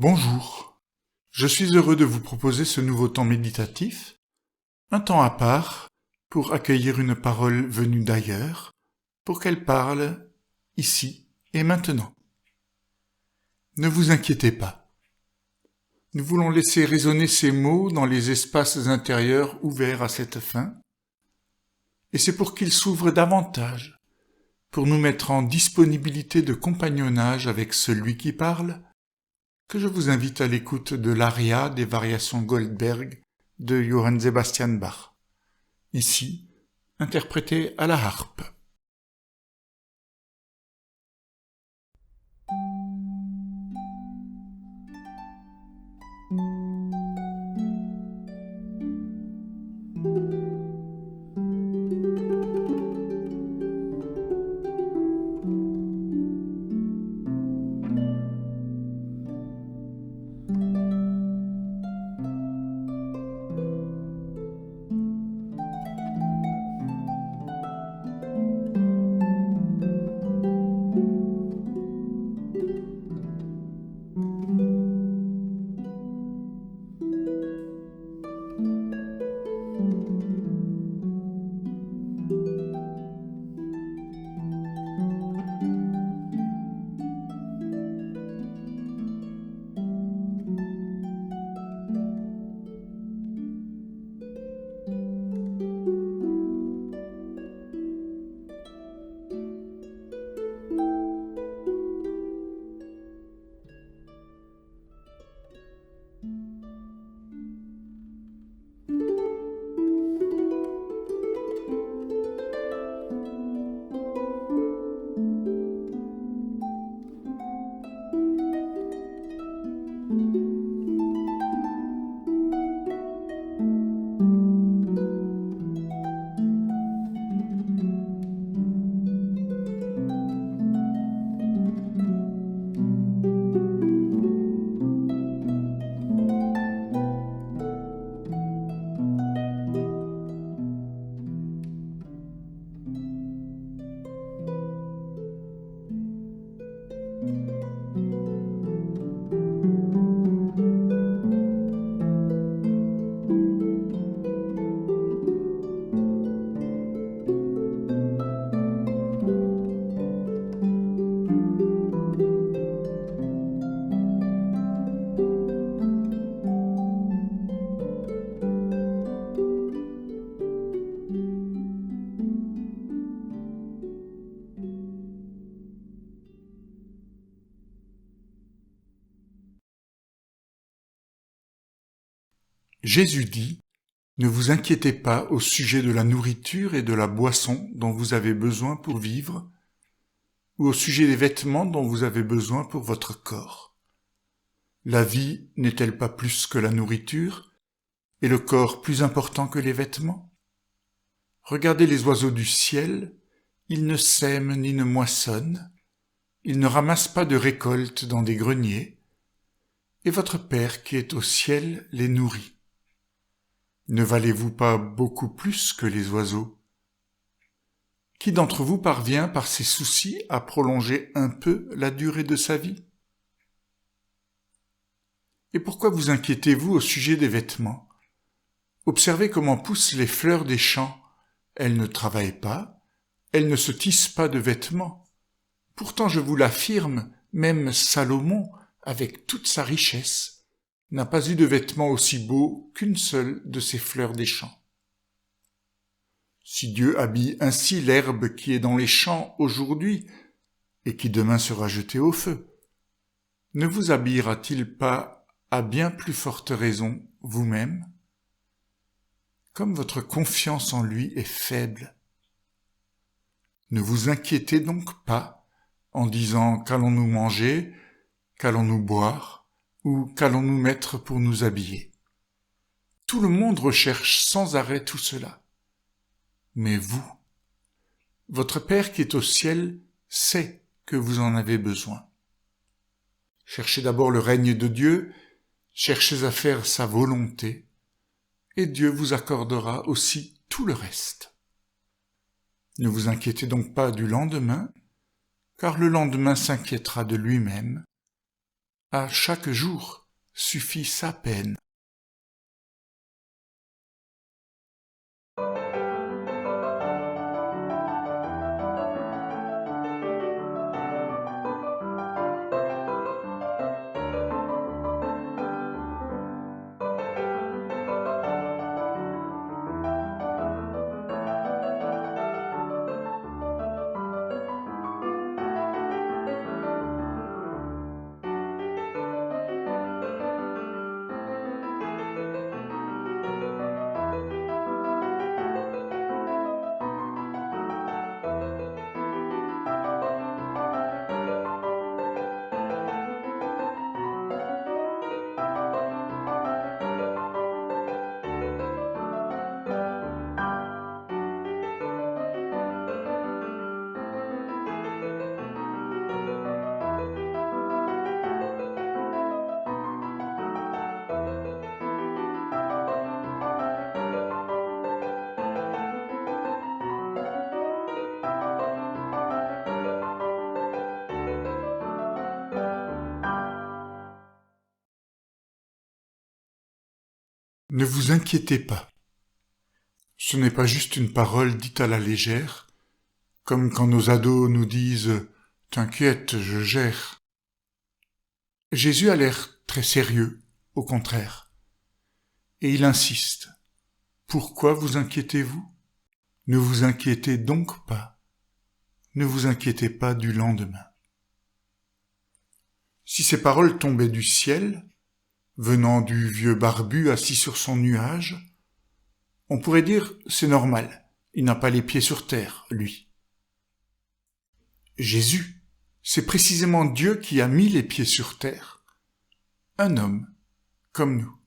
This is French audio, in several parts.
Bonjour, je suis heureux de vous proposer ce nouveau temps méditatif, un temps à part pour accueillir une parole venue d'ailleurs, pour qu'elle parle ici et maintenant. Ne vous inquiétez pas. Nous voulons laisser résonner ces mots dans les espaces intérieurs ouverts à cette fin, et c'est pour qu'ils s'ouvrent davantage, pour nous mettre en disponibilité de compagnonnage avec celui qui parle, que je vous invite à l'écoute de l'aria des variations Goldberg de Johann Sebastian Bach, ici interprété à la harpe. Jésus dit : ne vous inquiétez pas au sujet de la nourriture et de la boisson dont vous avez besoin pour vivre, ou au sujet des vêtements dont vous avez besoin pour votre corps. La vie n'est-elle pas plus que la nourriture, et le corps plus important que les vêtements ? Regardez les oiseaux du ciel, ils ne sèment ni ne moissonnent, ils ne ramassent pas de récolte dans des greniers, et votre Père qui est au ciel les nourrit. Ne valez-vous pas beaucoup plus que les oiseaux ? Qui d'entre vous parvient par ses soucis à prolonger un peu la durée de sa vie ? Et pourquoi vous inquiétez-vous au sujet des vêtements ? Observez comment poussent les fleurs des champs. Elles ne travaillent pas, elles ne se tissent pas de vêtements. Pourtant, je vous l'affirme, même Salomon, avec toute sa richesse, n'a pas eu de vêtements aussi beaux qu'une seule de ces fleurs des champs. Si Dieu habille ainsi l'herbe qui est dans les champs aujourd'hui et qui demain sera jetée au feu, ne vous habillera-t-il pas à bien plus forte raison vous-même ? Comme votre confiance en lui est faible. Ne vous inquiétez donc pas en disant « qu'allons-nous manger ? Qu'allons-nous boire ? Ou qu'allons-nous mettre pour nous habiller ?» Tout le monde recherche sans arrêt tout cela. Mais vous, votre Père qui est au ciel sait que vous en avez besoin. Cherchez d'abord le règne de Dieu, cherchez à faire sa volonté, et Dieu vous accordera aussi tout le reste. Ne vous inquiétez donc pas du lendemain, car le lendemain s'inquiétera de lui-même. À chaque jour suffit sa peine. Ne vous inquiétez pas. Ce n'est pas juste une parole dite à la légère, comme quand nos ados nous disent « T'inquiète, je gère ». Jésus a l'air très sérieux, au contraire. Et il insiste. Pourquoi vous inquiétez-vous ? Ne vous inquiétez donc pas. Ne vous inquiétez pas du lendemain. Si ces paroles tombaient du ciel, venant du vieux barbu assis sur son nuage, on pourrait dire c'est normal, il n'a pas les pieds sur terre, lui. Jésus, c'est précisément Dieu qui a mis les pieds sur terre. Un homme, comme nous.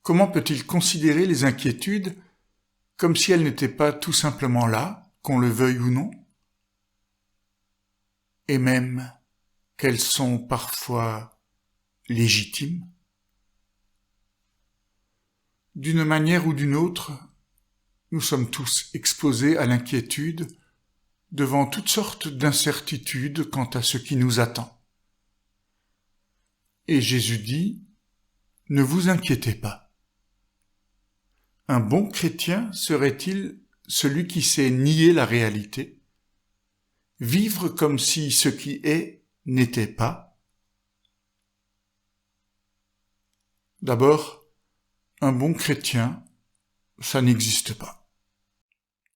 Comment peut-il considérer les inquiétudes comme si elles n'étaient pas tout simplement là, qu'on le veuille ou non ? Et même qu'elles sont parfois légitimes ? D'une manière ou d'une autre, nous sommes tous exposés à l'inquiétude devant toutes sortes d'incertitudes quant à ce qui nous attend. Et Jésus dit, « Ne vous inquiétez pas ». Un bon chrétien serait-il celui qui sait nier la réalité, vivre comme si ce qui est n'était pas ? D'abord, un bon chrétien, ça n'existe pas.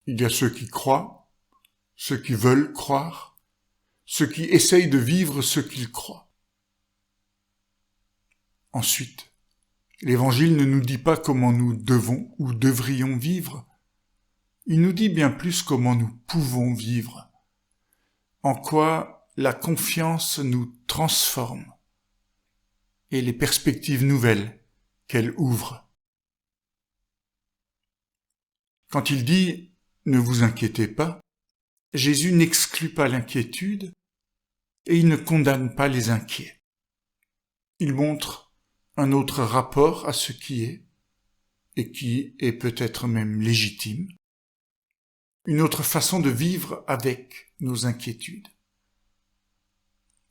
Il y a ceux qui croient, ceux qui veulent croire, ceux qui essayent de vivre ce qu'ils croient. Ensuite, l'Évangile ne nous dit pas comment nous devons ou devrions vivre. Il nous dit bien plus comment nous pouvons vivre, en quoi la confiance nous transforme et les perspectives nouvelles qu'elle ouvre. Quand il dit « ne vous inquiétez pas », Jésus n'exclut pas l'inquiétude et il ne condamne pas les inquiets. Il montre un autre rapport à ce qui est, et qui est peut-être même légitime, une autre façon de vivre avec nos inquiétudes.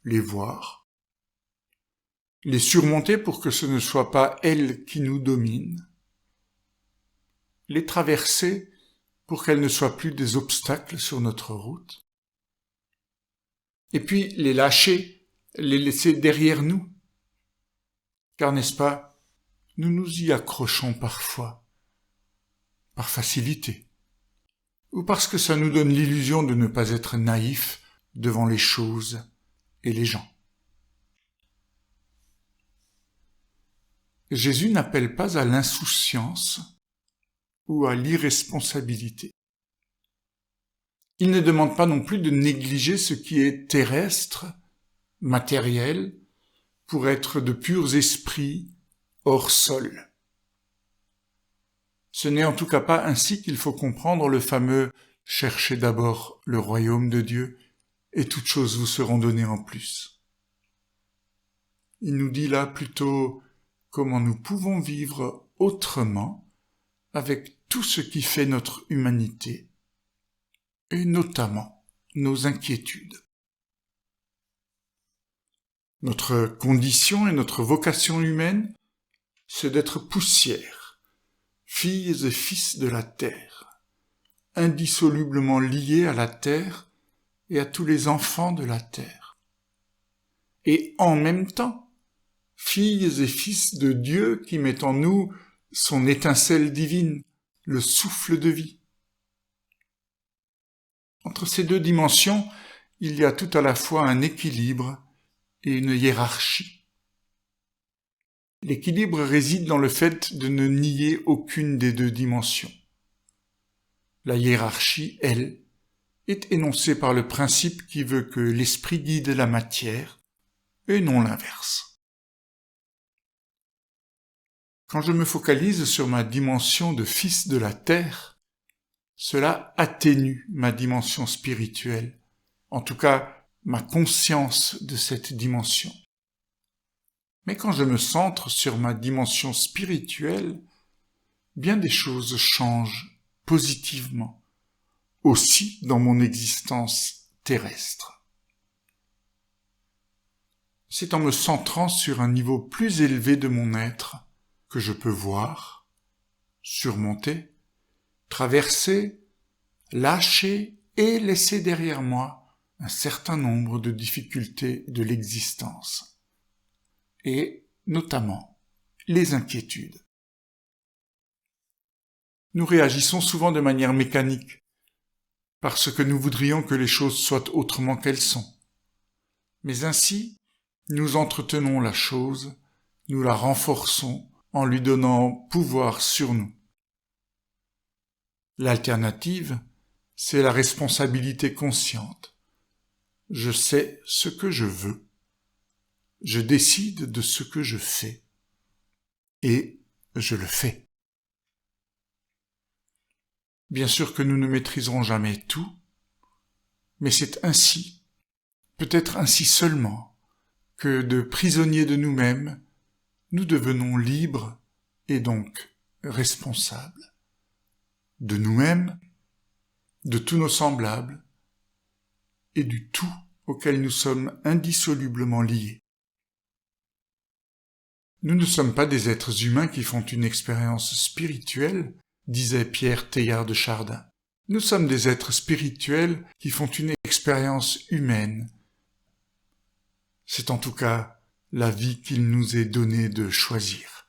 Les voir, les surmonter pour que ce ne soit pas elles qui nous dominent, les traverser pour qu'elles ne soient plus des obstacles sur notre route, et puis les lâcher, les laisser derrière nous. Car n'est-ce pas, nous nous y accrochons parfois, par facilité, ou parce que ça nous donne l'illusion de ne pas être naïfs devant les choses et les gens. Jésus n'appelle pas à l'insouciance ou à l'irresponsabilité. Il ne demande pas non plus de négliger ce qui est terrestre, matériel, pour être de purs esprits hors sol. Ce n'est en tout cas pas ainsi qu'il faut comprendre le fameux « Cherchez d'abord le royaume de Dieu, et toutes choses vous seront données en plus ». Il nous dit là plutôt comment nous pouvons vivre autrement avec tout ce qui fait notre humanité, et notamment nos inquiétudes. Notre condition et notre vocation humaine, c'est d'être poussière, filles et fils de la terre, indissolublement liés à la terre et à tous les enfants de la terre. Et en même temps, filles et fils de Dieu qui met en nous son étincelle divine, le souffle de vie. Entre ces deux dimensions, il y a tout à la fois un équilibre et une hiérarchie. L'équilibre réside dans le fait de ne nier aucune des deux dimensions. La hiérarchie, elle, est énoncée par le principe qui veut que l'esprit guide la matière et non l'inverse. Quand je me focalise sur ma dimension de fils de la terre, cela atténue ma dimension spirituelle, en tout cas ma conscience de cette dimension. Mais quand je me centre sur ma dimension spirituelle, bien des choses changent positivement, aussi dans mon existence terrestre. C'est en me centrant sur un niveau plus élevé de mon être que je peux voir, surmonter, traverser, lâcher et laisser derrière moi un certain nombre de difficultés de l'existence, et notamment les inquiétudes. Nous réagissons souvent de manière mécanique, parce que nous voudrions que les choses soient autrement qu'elles sont. Mais ainsi, nous entretenons la chose, nous la renforçons en lui donnant pouvoir sur nous. L'alternative, c'est la responsabilité consciente. Je sais ce que je veux. Je décide de ce que je fais. Et je le fais. Bien sûr que nous ne maîtriserons jamais tout, mais c'est ainsi, peut-être ainsi seulement, que de prisonniers de nous-mêmes, nous devenons libres et donc responsables. De nous-mêmes, de tous nos semblables et du tout auquel nous sommes indissolublement liés. Nous ne sommes pas des êtres humains qui font une expérience spirituelle, disait Pierre Teilhard de Chardin. Nous sommes des êtres spirituels qui font une expérience humaine. C'est en tout cas la vie qu'il nous est donné de choisir.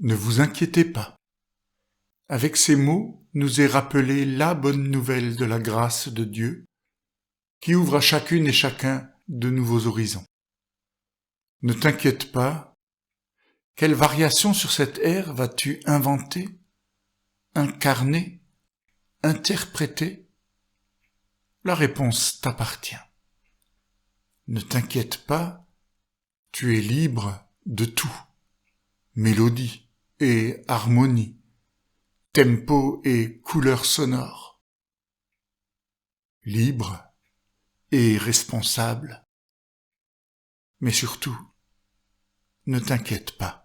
Ne vous inquiétez pas. Avec ces mots nous est rappelée la bonne nouvelle de la grâce de Dieu, qui ouvre à chacune et chacun de nouveaux horizons. Ne t'inquiète pas, quelle variation sur cette ère vas-tu inventer, incarner, interpréter? La réponse t'appartient. Ne t'inquiète pas, tu es libre de tout, mélodie et harmonie, tempo et couleur sonore. Libre et responsable. Mais surtout, ne t'inquiète pas.